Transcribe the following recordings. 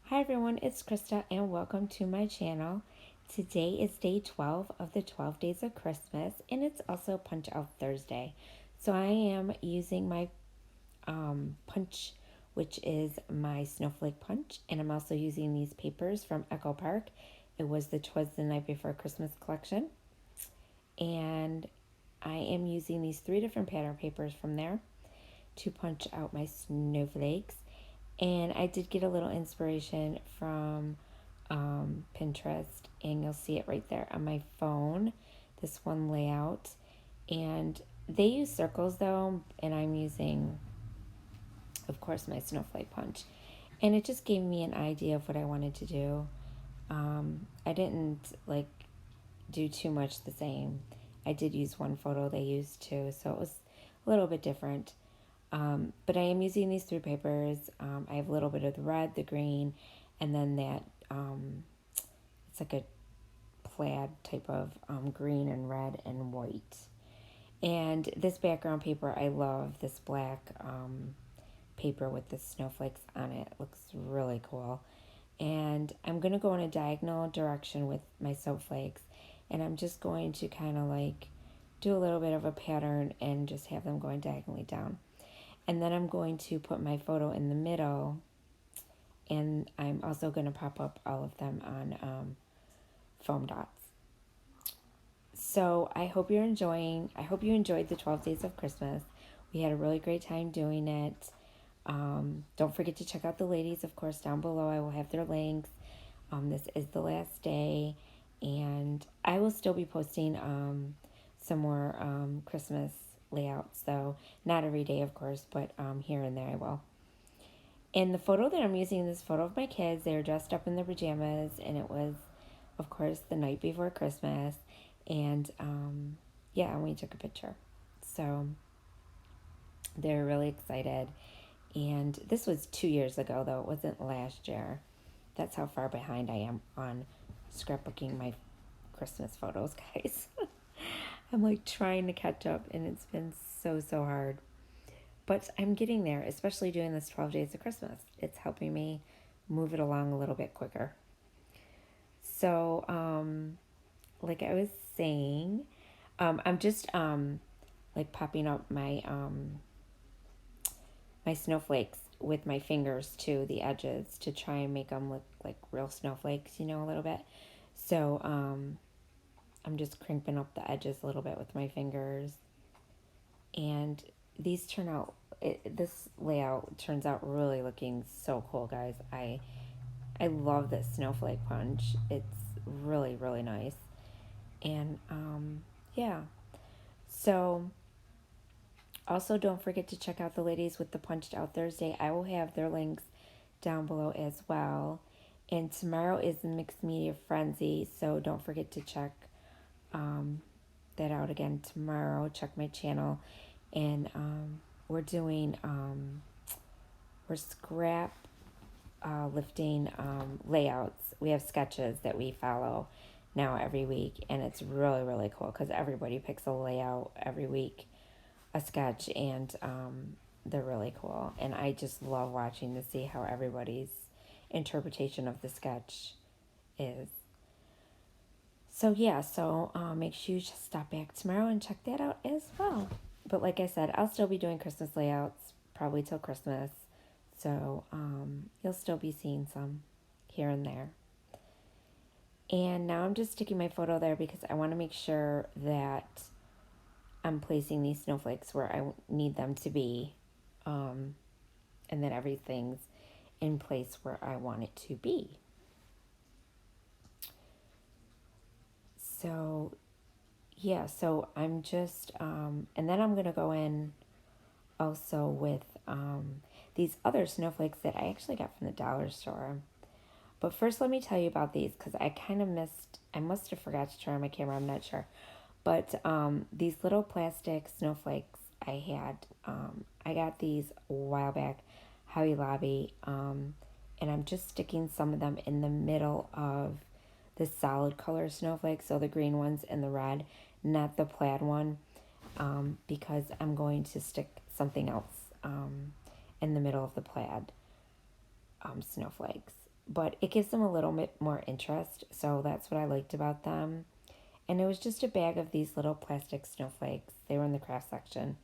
Hi everyone, it's Krista and welcome to my channel. Today is day 12 of the 12 days of Christmas and it's also Punch Out Thursday. So I am using my punch, which is my snowflake punch, and I'm also using these papers from Echo Park. It was the Twas the Night Before Christmas collection. And I am using these three different pattern papers from there to punch out my snowflakes. And I did get a little inspiration from Pinterest, and you'll see it right there on my phone, this one layout. And they use circles though, and I'm using, of course, my snowflake punch. And it just gave me an idea of what I wanted to do. I didn't like do too much the same. I did use one photo they used too, so it was a little bit different. But I am using these three papers. I have a little bit of the red, the green, and then that it's like a plaid type of green and red and white. And this background paper, I love this black paper with the snowflakes on it. It looks really cool. And I'm going to go in a diagonal direction with my snowflakes. And I'm just going to kind of like do a little bit of a pattern and just have them going diagonally down. And then I'm going to put my photo in the middle, and I'm also going to pop up all of them on foam dots. So I hope you're enjoying. I hope you enjoyed the 12 days of Christmas. We had a really great time doing it. Don't forget to check out the ladies, of course, down below. I will have their links. This is the last day, and I will still be posting some more Christmas layouts, though not every day, of course, but here and there I will. And the photo that I'm using, this photo of my kids, they were dressed up in their pajamas, and it was, of course, the night before Christmas. And yeah, and we took a picture. So they're really excited. And this was 2 years ago, though. It wasn't last year. That's how far behind I am on scrapbooking my Christmas photos, guys. I'm like trying to catch up, and it's been so hard. But I'm getting there, especially doing this 12 days of Christmas. It's helping me move it along a little bit quicker. So, like I was saying, I'm just like popping up my snowflakes with my fingers to the edges to try and make them look like real snowflakes, a little bit. So, I'm just crimping up the edges a little bit with my fingers. And these turn out, this layout turns out really looking so cool, guys. I love this snowflake punch. It's really nice. And yeah. So also don't forget to check out the ladies with the Punched Out Thursday. I will have their links down below as well. And tomorrow is the Mixed Media Frenzy, so don't forget to check that out again tomorrow. Check my channel. And we're doing we're scrap lifting layouts. We have sketches that we follow now every week, and it's really cool because everybody picks a layout every week, a sketch, and they're really cool. And I just love watching to see how everybody's interpretation of the sketch is. So yeah, so make sure you just stop back tomorrow and check that out as well. But like I said, I'll still be doing Christmas layouts probably till Christmas. So you'll still be seeing some here and there. And now I'm just sticking my photo there because I want to make sure that I'm placing these snowflakes where I need them to be. And that everything's in place where I want it to be. So yeah, so I'm just, and then I'm going to go in also with these other snowflakes that I actually got from the dollar store. But first, let me tell you about these because I kind of I must have forgot to turn on my camera, I'm not sure. But these little plastic snowflakes I got these a while back, Hobby Lobby, and I'm just sticking some of them in the middle of the solid color snowflakes, so the green ones and the red, not the plaid one, because I'm going to stick something else in the middle of the plaid snowflakes. but it gives them a little bit more interest. So that's what I liked about them. And it was just a bag of these little plastic snowflakes. They were in the craft section.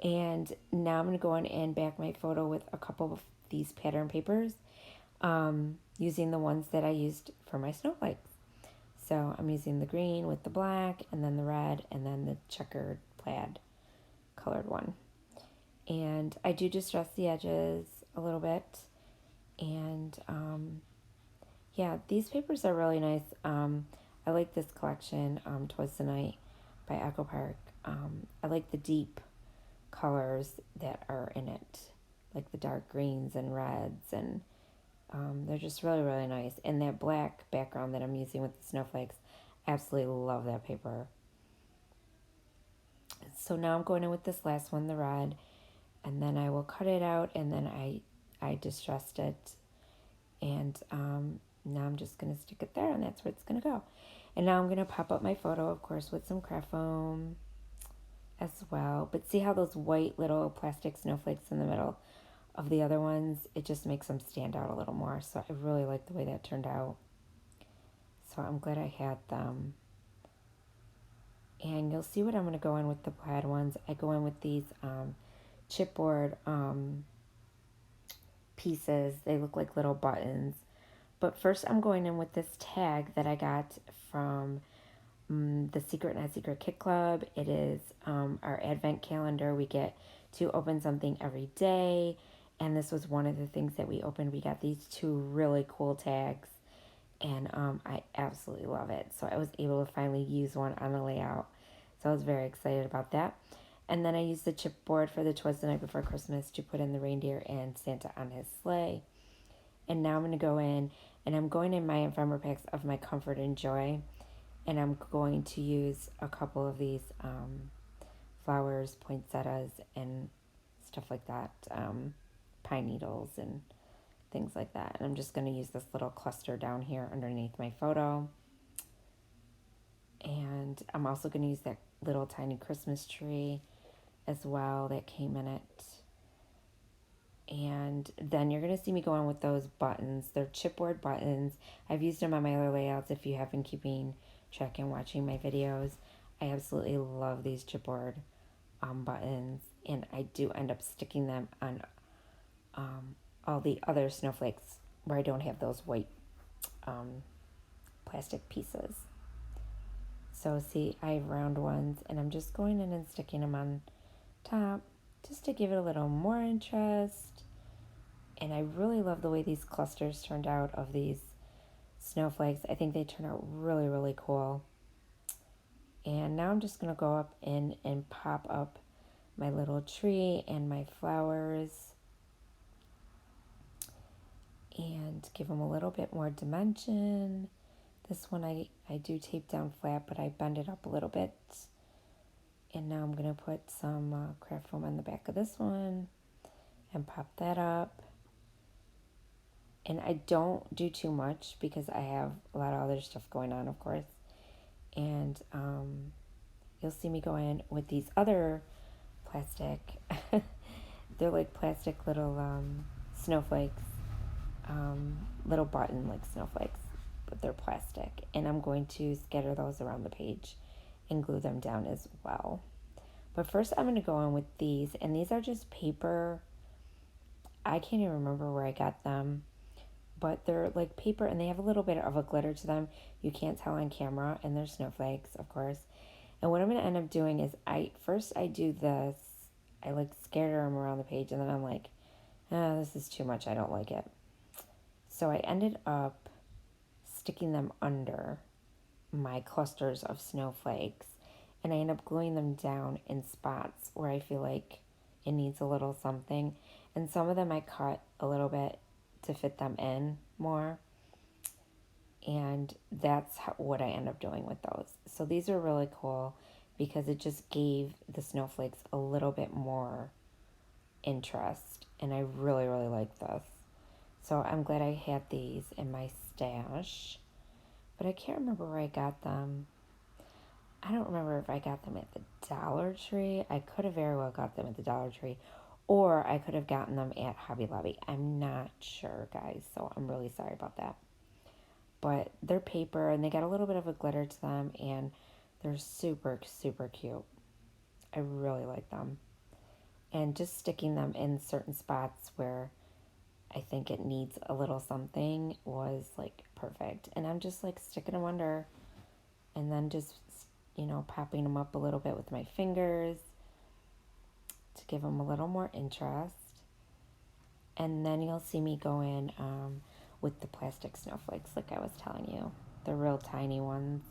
And now I'm going to go in and back my photo with a couple of these pattern papers, using the ones that I used for my snowflakes. So I'm using the green with the black, and then the red, and then the checkered plaid colored one. And I do distress the edges a little bit. And yeah, these papers are really nice. I like this collection, Twas the Night by Echo Park. I like the deep colors that are in it, like the dark greens and reds, and they're just really, really nice. And that black background that I'm using with the snowflakes, absolutely love that paper. So now I'm going in with this last one, the red, and then I will cut it out, and then I distressed it, and now I'm just going to stick it there, and that's where it's going to go. And now I'm going to pop up my photo, of course, with some craft foam as well. But see how those white little plastic snowflakes in the middle of the other ones, it just makes them stand out a little more. So I really like the way that turned out. So I'm glad I had them. And you'll see what I'm going to go in with the plaid ones. I go in with these chipboard pieces. They look like little buttons. But first I'm going in with this tag that I got from the Secret Not Secret Kit Club. It is our advent calendar. We get to open something every day. And this was one of the things that we opened. We got these two really cool tags. And I absolutely love it. So I was able to finally use one on the layout. So I was very excited about that. And then I used the chipboard for the Twas the Night Before Christmas to put in the reindeer and Santa on his sleigh. And now I'm going to go in, and I'm going in my ephemera packs of my Comfort and Joy. And I'm going to use a couple of these flowers, poinsettias, and stuff like that. Pine needles and things like that. And I'm just going to use this little cluster down here underneath my photo. And I'm also going to use that little tiny Christmas tree as well that came in it. And then you're going to see me go on with those buttons. They're chipboard buttons. I've used them on my other layouts if you have been keeping track and watching my videos. I absolutely love these chipboard buttons. And I do end up sticking them on all the other snowflakes where I don't have those white plastic pieces. So see, I have round ones, and I'm just going in and sticking them on top just to give it a little more interest. And I really love the way these clusters turned out of these snowflakes. I think they turned out really, really cool. And now I'm just going to go up in and pop up my little tree and my flowers and give them a little bit more dimension. This one I do tape down flat, but I bend it up a little bit. And now I'm going to put some craft foam on the back of this one and pop that up. And I don't do too much because I have a lot of other stuff going on, of course. And you'll see me go in with these other plastic, they're like plastic little snowflakes, little button like snowflakes, but they're plastic. And I'm going to scatter those around the page and glue them down as well. But first I'm going to go in with these, and these are just paper. I can't even remember where I got them, but they're like paper, and they have a little bit of a glitter to them. You can't tell on camera, and they're snowflakes, of course. And what I'm going to end up doing is I do this. I like scatter them around the page, and then I'm like, this is too much. I don't like it. So I ended up sticking them under my clusters of snowflakes, and I end up gluing them down in spots where I feel like it needs a little something. And some of them I cut a little bit to fit them in more. And that's what I end up doing with those. So these are really cool because it just gave the snowflakes a little bit more interest. And I really, really like this. So I'm glad I had these in my stash. But I can't remember where I got them. I don't remember if I got them at the Dollar Tree. I could have very well got them at the Dollar Tree. Or I could have gotten them at Hobby Lobby. I'm not sure, guys, so I'm really sorry about that. But they're paper and they got a little bit of a glitter to them, and they're super, super cute. I really like them. And just sticking them in certain spots where I think it needs a little something was like perfect. And I'm just like sticking them under and then just, popping them up a little bit with my fingers to give them a little more interest. And then you'll see me go in with the plastic snowflakes like I was telling you. The real tiny ones.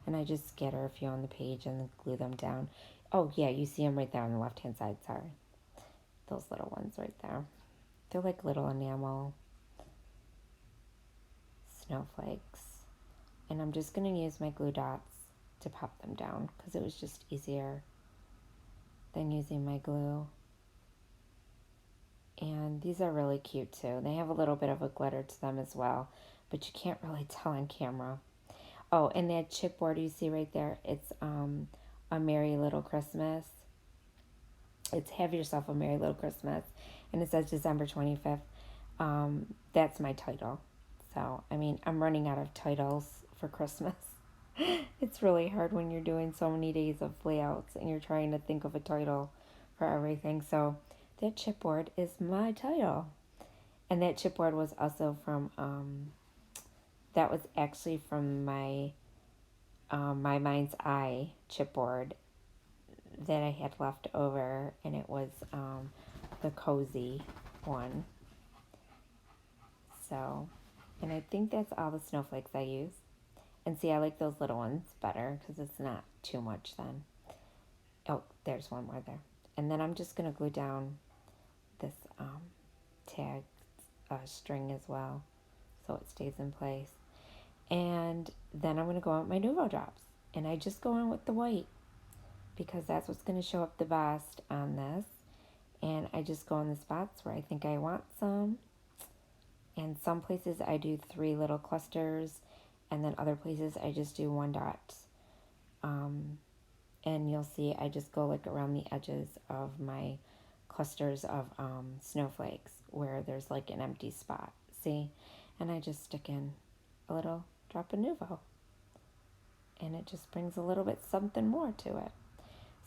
And I just scatter a few on the page and glue them down. Oh yeah, you see them right there on the left hand side, sorry. Those little ones right there. They're like little enamel snowflakes. And I'm just going to use my glue dots to pop them down because it was just easier than using my glue. And these are really cute too. They have a little bit of a glitter to them as well, but you can't really tell on camera. Oh, and that chipboard you see right there, it's A Merry Little Christmas. It's Have Yourself a Merry Little Christmas, and it says December 25th. That's my title. So, I mean, I'm running out of titles for Christmas. It's really hard when you're doing so many days of layouts and you're trying to think of a title for everything. So, that chipboard is my title. And that chipboard was also from, that was actually from my My Mind's Eye chipboard that I had left over, and it was the cozy one. So, and I think that's all the snowflakes I use. And see, I like those little ones better because it's not too much then. Oh, there's one more there. And then I'm just going to glue down this tag string as well so it stays in place. And then I'm going to go out with my Nuvo drops. And I just go in with the white because that's what's going to show up the best on this. And I just go in the spots where I think I want some. And some places I do 3 little clusters, and then other places I just do 1 dot. And you'll see I just go like around the edges of my clusters of snowflakes where there's like an empty spot. See? And I just stick in a little drop of Nuvo. And it just brings a little bit something more to it.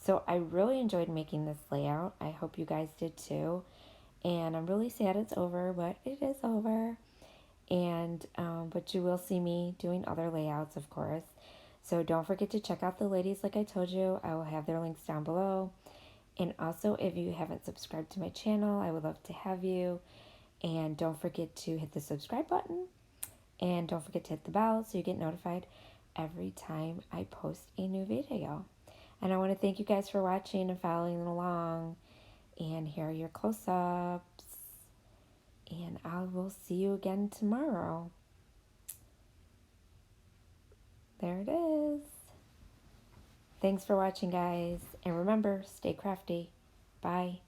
So I really enjoyed making this layout. I hope you guys did too. And I'm really sad it's over, but it is over. And but you will see me doing other layouts, of course. So don't forget to check out the ladies like I told you. I will have their links down below. And also, if you haven't subscribed to my channel, I would love to have you. And don't forget to hit the subscribe button. And don't forget to hit the bell so you get notified every time I post a new video. And I want to thank you guys for watching and following along. And here are your close-ups. And I will see you again tomorrow. There it is. Thanks for watching, guys. And remember, stay crafty. Bye.